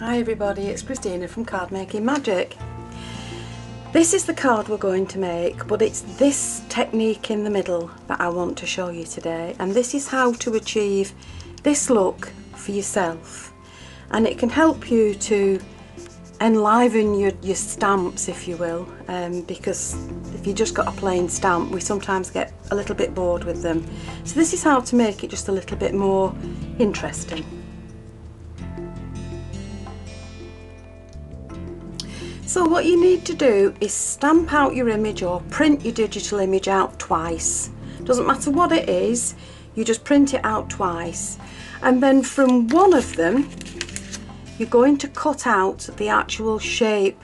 Hi everybody, it's Christina from Card Making Magic. This is the card we're going to make, but it's this technique in the middle that I want to show you today, and this is how to achieve this look for yourself, and it can help you to enliven your stamps, if you will, because if you just got a plain stamp we sometimes get a little bit bored with them. So this is how to make it just a little bit more interesting. So what you need to do is stamp out your image or print your digital image out twice. Doesn't matter what it is, you just print it out twice, and then from one of them you're going to cut out the actual shape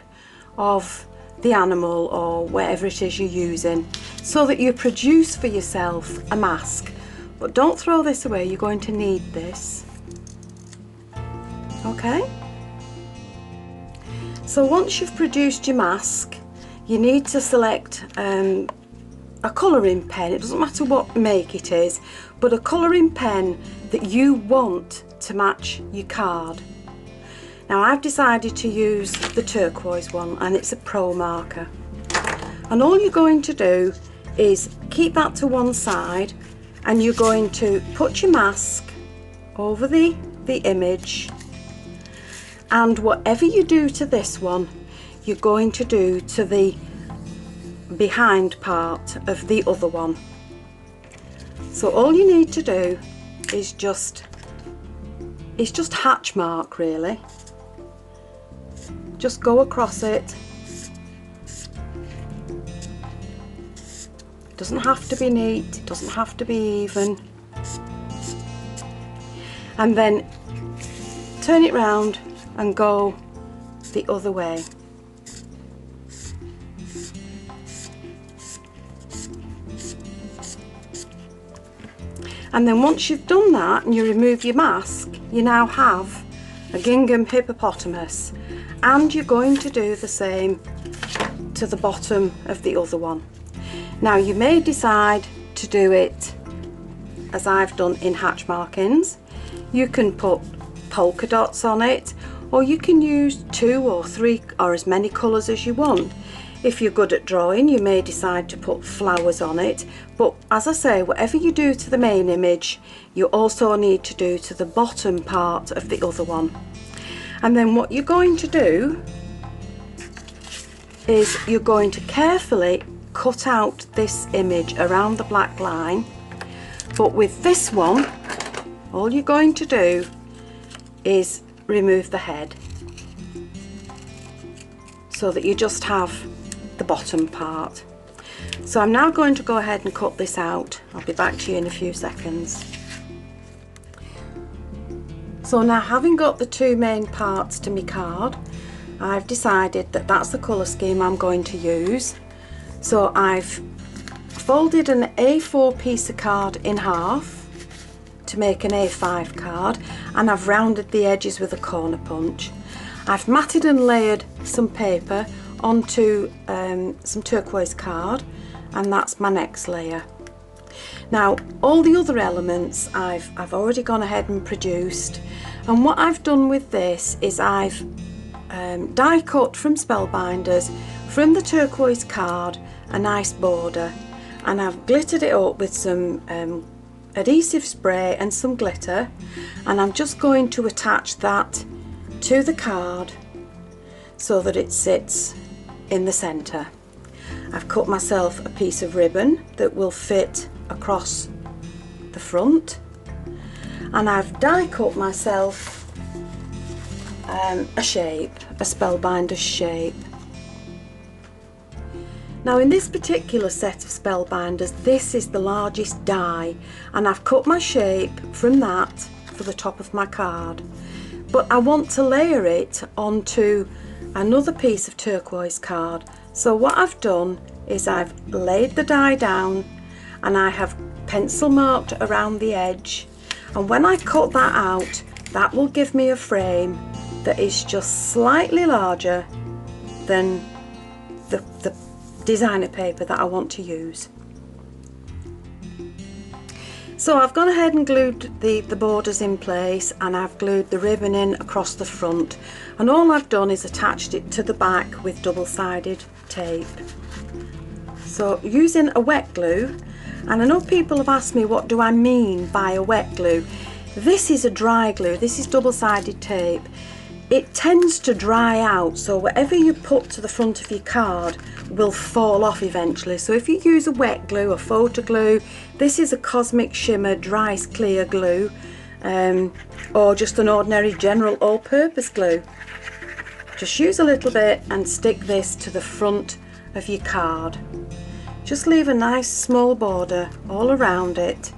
of the animal or whatever it is you're using, so that you produce for yourself a mask. But don't throw this away, you're going to need this. Okay? So once you've produced your mask, you need to select a colouring pen. It doesn't matter what make it is, but a colouring pen that you want to match your card. Now I've decided to use the turquoise one, and it's a pro marker. And all you're going to do is keep that to one side, and you're going to put your mask over the image. And whatever you do to this one, you're going to do to the behind part of the other one. So all you need to do is just hatch mark, really. Just go across it. It doesn't have to be neat, it doesn't have to be even. And then turn it round and go the other way. And then once you've done that and you remove your mask, you now have a gingham hippopotamus, and you're going to do the same to the bottom of the other one. Now you may decide to do it as I've done in hatch markings. You can put polka dots on it, or you can use 2 or 3 or as many colours as you want. If you're good at drawing, you may decide to put flowers on it, but as I say, whatever you do to the main image, you also need to do to the bottom part of the other one. And then what you're going to do is you're going to carefully cut out this image around the black line, but with this one all you're going to do is remove the head, so that you just have the bottom part. So I'm now going to go ahead and cut this out. I'll be back to you in a few seconds. So now, having got the 2 main parts to my card, I've decided that that's the colour scheme I'm going to use. So I've folded an A4 piece of card in half to make an A5 card, and I've rounded the edges with a corner punch. I've matted and layered some paper onto some turquoise card, and that's my next layer. Now all the other elements I've already gone ahead and produced, and what I've done with this is I've die cut from Spellbinders, from the turquoise card, a nice border, and I've glittered it up with some adhesive spray and some glitter, and I'm just going to attach that to the card so that it sits in the centre. I've cut myself a piece of ribbon that will fit across the front, and I've die cut myself a shape, a Spellbinders shape. Now in this particular set of Spellbinders, this is the largest die, and I've cut my shape from that for the top of my card, but I want to layer it onto another piece of turquoise card. So what I've done is I've laid the die down, and I have pencil marked around the edge, and when I cut that out, that will give me a frame that is just slightly larger than the designer paper that I want to use. So I've gone ahead and glued the borders in place, and I've glued the ribbon in across the front, and all I've done is attached it to the back with double-sided tape. So using a wet glue, and I know people have asked me what do I mean by a wet glue. This is a dry glue, this is double-sided tape. It tends to dry out, so whatever you put to the front of your card will fall off eventually. So if you use a wet glue, a photo glue, this is a Cosmic Shimmer Dry Clear glue, or just an ordinary general all-purpose glue. Just use a little bit and stick this to the front of your card. Just leave a nice small border all around it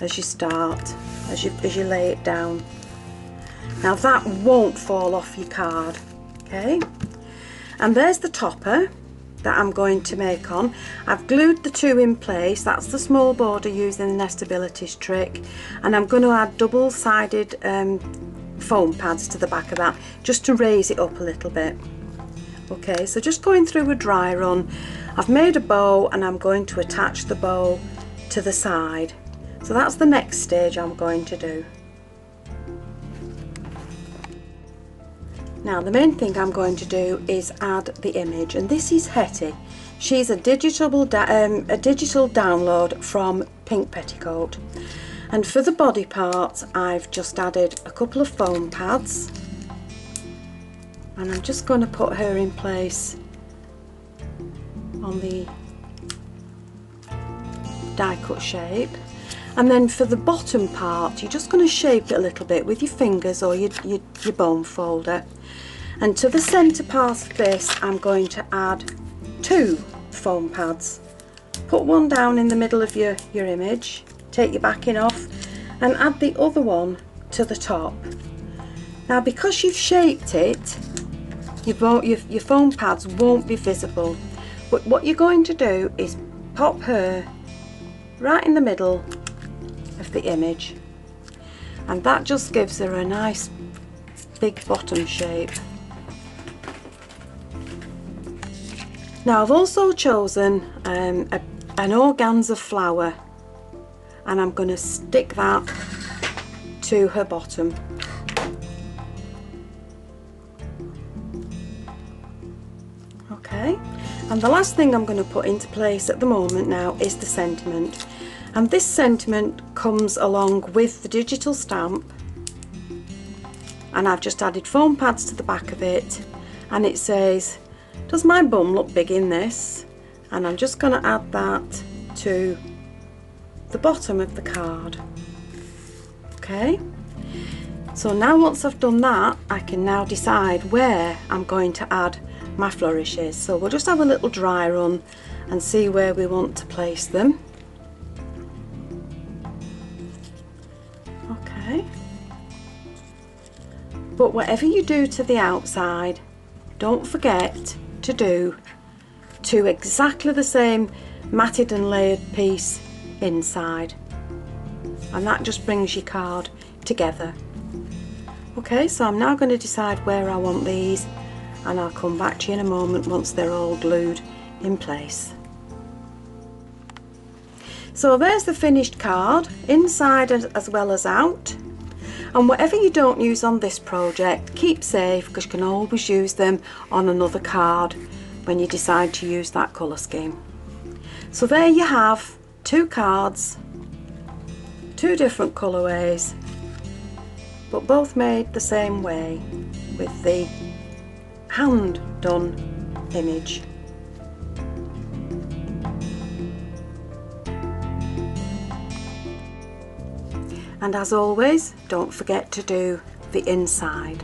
as you start, as you lay it down. Now that won't fall off your card, okay? And there's the topper that I'm going to make on. I've glued the two in place. That's the small border using the nestabilities trick, and I'm going to add double-sided foam pads to the back of that just to raise it up a little bit. Okay, so just going through a dry run, I've made a bow and I'm going to attach the bow to the side. So that's the next stage I'm going to do. Now the main thing I'm going to do is add the image, and this is Hetty. She's a digital download from Pink Petticoat. And for the body part, I've just added a couple of foam pads, and I'm just going to put her in place on the die cut shape. And then for the bottom part, you're just going to shape it a little bit with your fingers or your bone folder. And to the centre part of this, I'm going to add two foam pads. Put one down in the middle of your image, take your backing off, and add the other one to the top. Now because you've shaped it, your foam pads won't be visible. But what you're going to do is pop her right in the middle of the image, and that just gives her a nice big bottom shape. Now I've also chosen an organza flower, and I'm going to stick that to her bottom. Okay, and the last thing I'm going to put into place at the moment now is the sentiment. And this sentiment comes along with the digital stamp, and I've just added foam pads to the back of it, and it says, "Does my bum look big in this?" And I'm just going to add that to the bottom of the card. Okay, so now once I've done that, I can now decide where I'm going to add my flourishes. So we'll just have a little dry run and see where we want to place them. Okay, but whatever you do to the outside, don't forget to do to exactly the same matted and layered piece inside, and that just brings your card together. Okay, so I'm now going to decide where I want these, and I'll come back to you in a moment once they're all glued in place. So there's the finished card, inside as well as out. And whatever you don't use on this project, keep safe, because you can always use them on another card when you decide to use that colour scheme. So there you have two cards, two different colourways, but both made the same way with the hand done image. And as always, don't forget to do the inside.